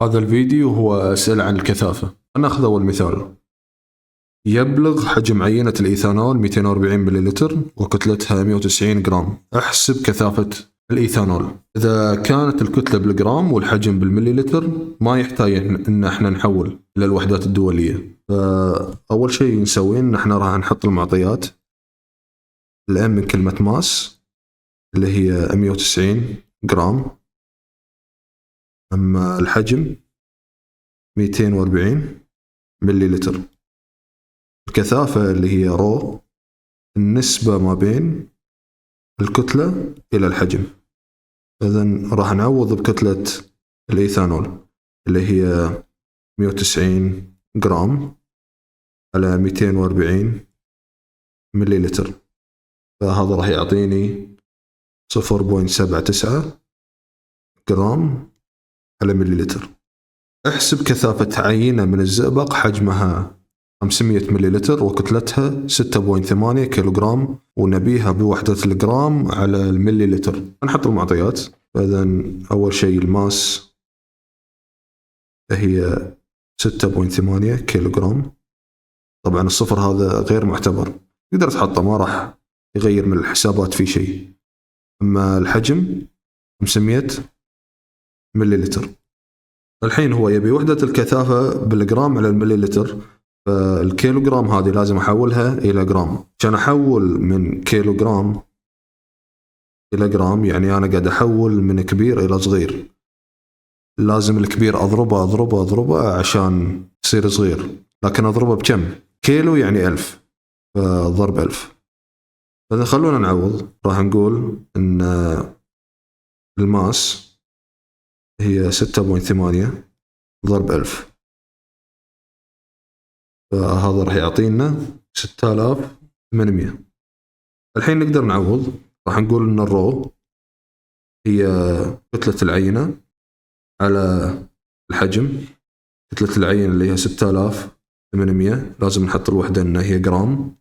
هذا الفيديو هو أسئلة عن الكثافة. ناخذ أول مثال. يبلغ حجم عينة الإيثانول 240 مليلتر وكتلتها 190 جرام. احسب كثافة الإيثانول. إذا كانت الكتلة بالجرام والحجم بالمليلتر ما يحتاج إن احنا نحول إلى الوحدات الدولية. فأول شيء نسويه إن احنا راح نحط المعطيات. الام من كلمة ماس اللي هي 190 جرام، أما الحجم 240 مليلتر. الكثافة اللي هي رو، النسبة ما بين الكتلة إلى الحجم. إذن راح نعوض بكتلة الإيثانول اللي هي 190 جرام على 240 مليلتر، فهذا راح يعطيني 0.79 جرام على مليلتر. احسب كثافة عينة من الزئبق حجمها 500 مليلتر وكتلتها 6.8 كيلوغرام ونبيها بوحدة الجرام على المليلتر. نحط المعطيات. فإذن أول شيء الماس هي 6.8 كيلوغرام. طبعا الصفر هذا غير معتبر، تقدر تحطه ما راح يغير من الحسابات في شيء. أما الحجم 500 مليلتر. الحين هو يبي وحدة الكثافة بالجرام على المليلتر، فالكيلوغرام هذه لازم أحولها إلى جرام. عشان أحول من كيلوغرام إلى جرام يعني أنا قاعد أحول من كبير إلى صغير. لازم الكبير أضربه عشان يصير صغير، لكن أضربه بكم؟ كيلو يعني 1000، فضرب 1000. فإذا خلونا نعوض. راح نقول إن الماس هي 6.8 ضرب 1000، فهذا راح يعطينا 6800. الحين نقدر نعوض. راح نقول إن الرو هي كتلة العينة على الحجم. كتلة العينة اللي هي 6800 لازم نحط الوحدة إن هي جرام،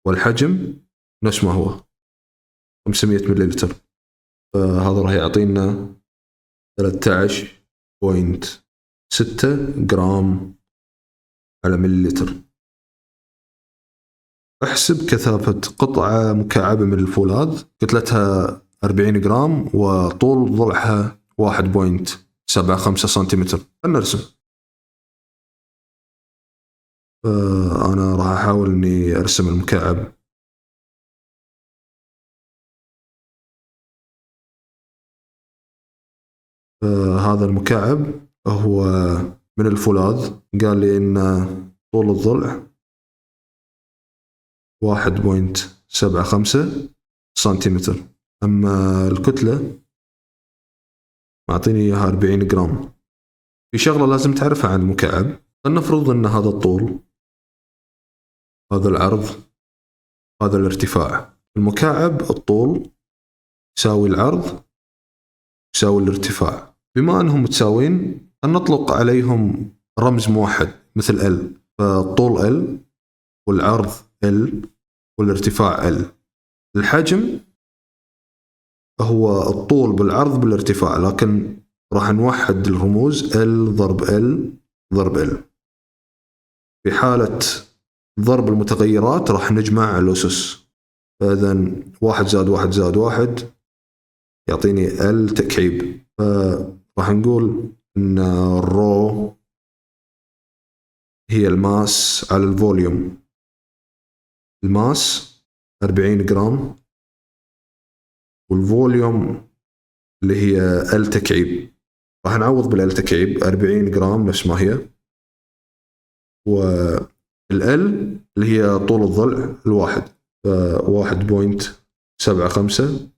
والحجم نفس ما هو 500 مليلتر، فهذا راح يعطينا 13.6 جرام على مليلتر. احسب كثافة قطعة مكعبة من الفولاذ كتلتها 40 جرام وطول ضلعها 1.75 سنتيمتر. نرسم. أنا راح أحاول إني أرسم المكعب. هذا المكعب هو من الفولاذ. قال لي إن طول الضلع 1.75 سنتيمتر، أما الكتلة معطيني إياها 40 جرام. في شغلة لازم تعرفها عن المكعب. لنفرض أن هذا الطول، هذا العرض، هذا الارتفاع. المكعب الطول يساوي العرض يساوي الارتفاع. بما أنهم متساويين نطلق عليهم رمز موحد مثل L، فالطول L والعرض L والارتفاع L. الحجم هو الطول بالعرض بالارتفاع، لكن راح نوحد الرموز L ضرب L ضرب L. في حالة ضرب المتغيرات راح نجمع الأسس. فإذا 1 زائد 1 زائد 1 يعطيني L تكعيب. فراح نقول إن الرو هي الماس على الفوليوم. الماس 40 جرام والفوليوم اللي هي L تكعيب. راح نعوض بالL تكعيب 40 جرام نفس ما هي، والL اللي هي طول الضلع الواحد 1.75،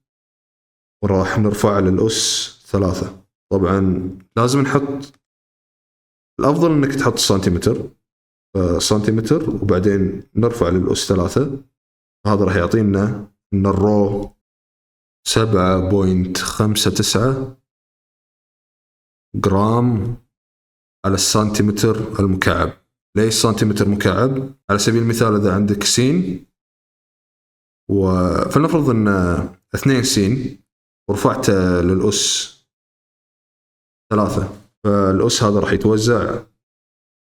وراح نرفع للأس 3. طبعا لازم نحط، الأفضل إنك تحط سنتيمتر سنتيمتر وبعدين نرفع للأس 3. هذا راح يعطينا إن الرو 7.59 جرام على السنتيمتر المكعب. ليش سنتيمتر مكعب؟ على سبيل المثال إذا عندك سين فلنفرض أن 2 سين ورفعته للأس 3، فالأس هذا راح يتوزع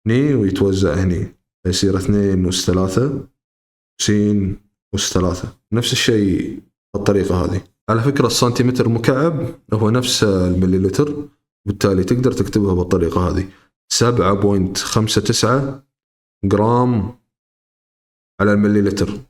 هني ويتوزع هني، يصير 2 أس 3 س أس 3. نفس الشيء بالطريقة هذه. على فكرة السنتيمتر مكعب هو نفس المليلتر، بالتالي تقدر تكتبها بالطريقة هذه 7.59 جرام على المليلتر.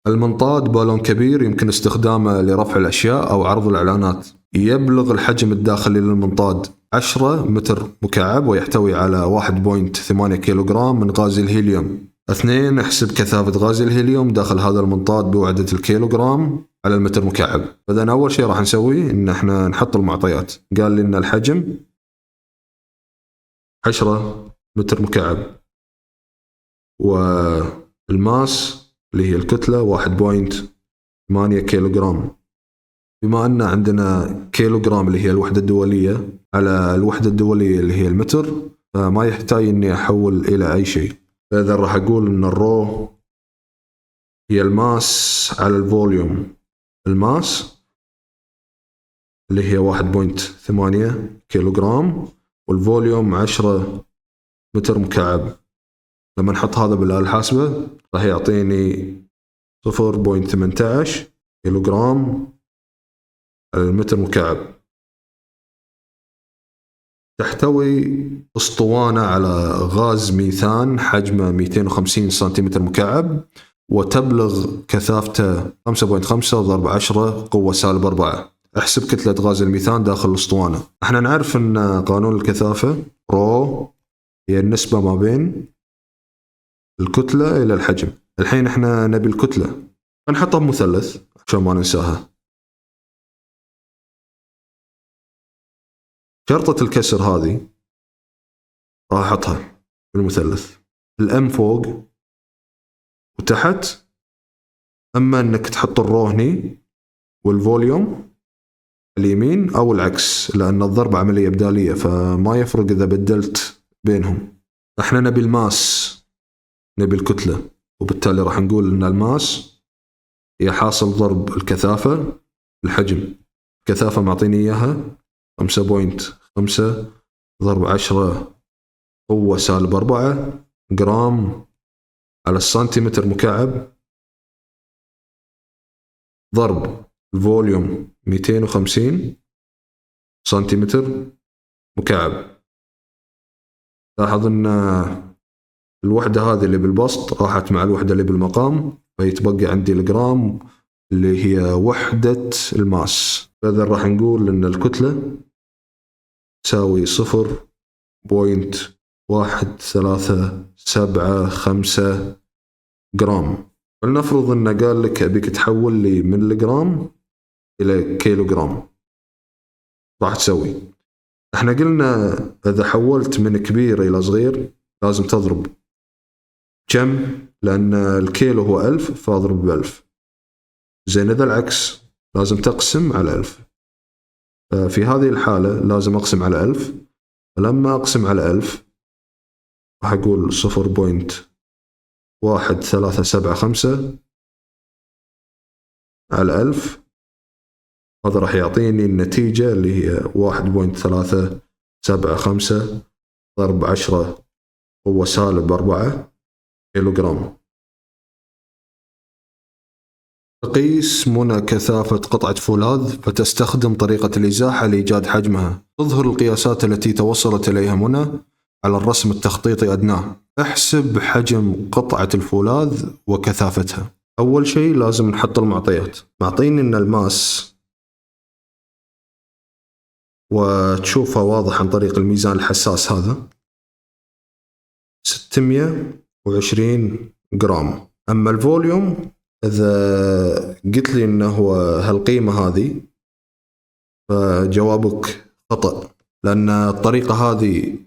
المنطاد بالون كبير يمكن استخدامه لرفع الأشياء أو عرض الإعلانات. يبلغ الحجم الداخلي للمنطاد 10 متر مكعب ويحتوي على 1.8 كيلوغرام من غاز الهيليوم. 2. احسب كثافة غاز الهيليوم داخل هذا المنطاد بوحدة الكيلوغرام على المتر مكعب. فإذا أول شيء راح نسويه إن احنا نحط المعطيات. قال لي إن الحجم 10 متر مكعب، والماس اللي هي الكتلة 1.8 كيلوغرام. بما أن عندنا كيلوغرام اللي هي الوحدة الدولية على الوحدة الدولية اللي هي المتر، فما يحتاج إني أحول إلى أي شيء. فإذا راح أقول إن الرو هي الماس على الفوليوم. الماس اللي هي 1.8 كيلوغرام والفوليوم 10 متر مكعب. لما نحط هذا بالآلة الحاسبة راح يعطيني 0.18 كيلوغرام على المتر مكعب. تحتوي أسطوانة على غاز ميثان حجمه 250 سنتيمتر مكعب وتبلغ كثافته 5.5 ضرب 10 قوة سالب 4. احسب كتلة غاز الميثان داخل الأسطوانة. احنا نعرف ان قانون الكثافة رو هي النسبة ما بين الكتلة إلى الحجم. الحين احنا نبي الكتلة، نحطها بمثلث عشان ما ننساها. شرطة الكسر هذه راح أحطها بالمثلث، الأم فوق وتحت. أما أنك تحط الرو هني والفوليوم اليمين أو العكس، لأن الضرب عملية بدالية فما يفرق إذا بدلت بينهم. احنا نبي الماس، نبي الكتلة، وبالتالي راح نقول أن الماس هي حاصل ضرب الكثافة الحجم. الكثافة معطيني إياها 5.5 ضرب 10 قوة سالب 4 جرام على السنتيمتر مكعب ضرب الفوليوم 250 سنتيمتر مكعب. لاحظ أن الوحدة هذه اللي بالبسط راحت مع الوحدة اللي بالمقام، فيتبقى عندي الجرام اللي هي وحدة الماس. فإذا راح نقول أن الكتلة تساوي 0.1375 جرام. فلنفرض أنه قال لك أبيك تحول لي من الجرام إلى كيلوغرام، راح تسوي. احنا قلنا إذا حولت من كبير إلى صغير لازم تضرب كم، لأن الكيلو هو 1000 فأضرب ب1000. زين إذا العكس لازم تقسم على 1000. في هذه الحالة لازم أقسم على 1000. فلما أقسم على 1000 راح أقول 0.1375 على 1000. هذا راح يعطيني النتيجة اللي هي 1.375 ضرب 10 قوة سالب 4 كيلوغرام. تقيس منى كثافة قطعة فولاذ فتستخدم طريقة الإزاحة لإيجاد حجمها. تظهر القياسات التي توصلت إليها منى على الرسم التخطيطي أدناه. احسب حجم قطعة الفولاذ وكثافتها. أول شيء لازم نحط المعطيات. معطيني إن الماس وتشوفها واضح عن طريق الميزان الحساس هذا 620 جرام. أما الفوليوم إذا قلت لي إنه هو هالقيمة هذه فجوابك خطأ، لأن الطريقة هذه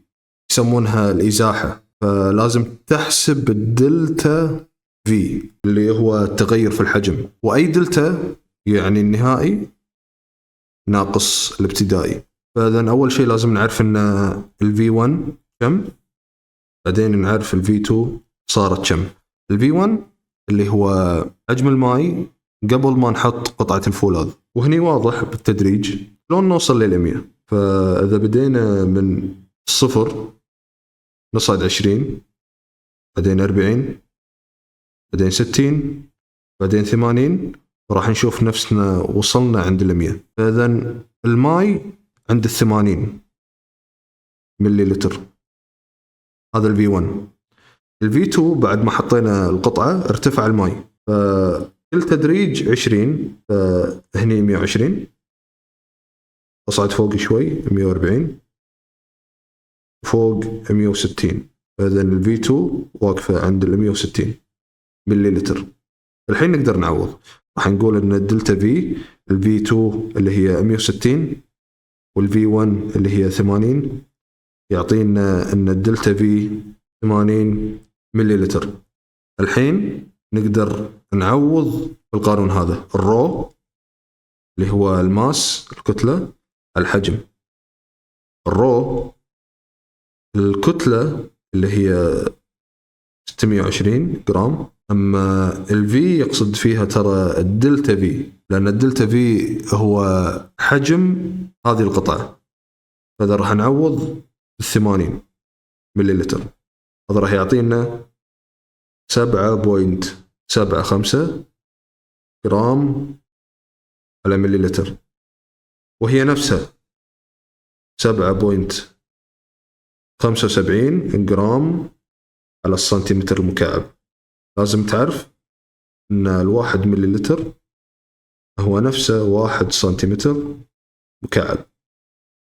يسمونها الإزاحة، فلازم تحسب الدلتا في اللي هو التغير في الحجم، وأي دلتا يعني النهائي ناقص الابتدائي. فإذا أول شيء لازم نعرف إن الV1 كم، بعدين نعرف الV2 صارت كم. الV1 اللي هو حجم الماء قبل ما نحط قطعة الفولاذ، وهني واضح بالتدريج شلون نوصل لل100. فإذا بدينا من 0 نصعد 20، بعدين 40، بعدين 60، بعدين 80، وراح نشوف نفسنا وصلنا عند 100. فإذا الماي عند 80 ملي لتر، هذا الV1. الV2 بعد ما حطينا القطعة ارتفع الماي، فكل تدريج 20، فهني 120، أصعد فوق شوي 140، فوق 160. فإذا الV2 واقفة عند 160 ملي لتر. الحين نقدر نعوض، راح نقول ان الدلتا في، الV2 اللي هي 160 والV1 اللي هي 80، يعطينا ان الدلتا في 80 ملي لتر. الحين نقدر نعوض بالقانون هذا، الرو اللي هو الماس الكتلة، الحجم. الرو الكتلة اللي هي 620 جرام، أما الفي يقصد فيها ترى الدلتا في، لأن الدلتا في هو حجم هذه القطعة. فإذا راح نعوض 80 ملي لتر، هذا راح يعطينا 7.75 جرام على ملي لتر، وهي نفسها 7.75 جرام على السنتيمتر المكعب. لازم تعرف أن 1 ملي لتر هو نفسه 1 سنتيمتر مكعب.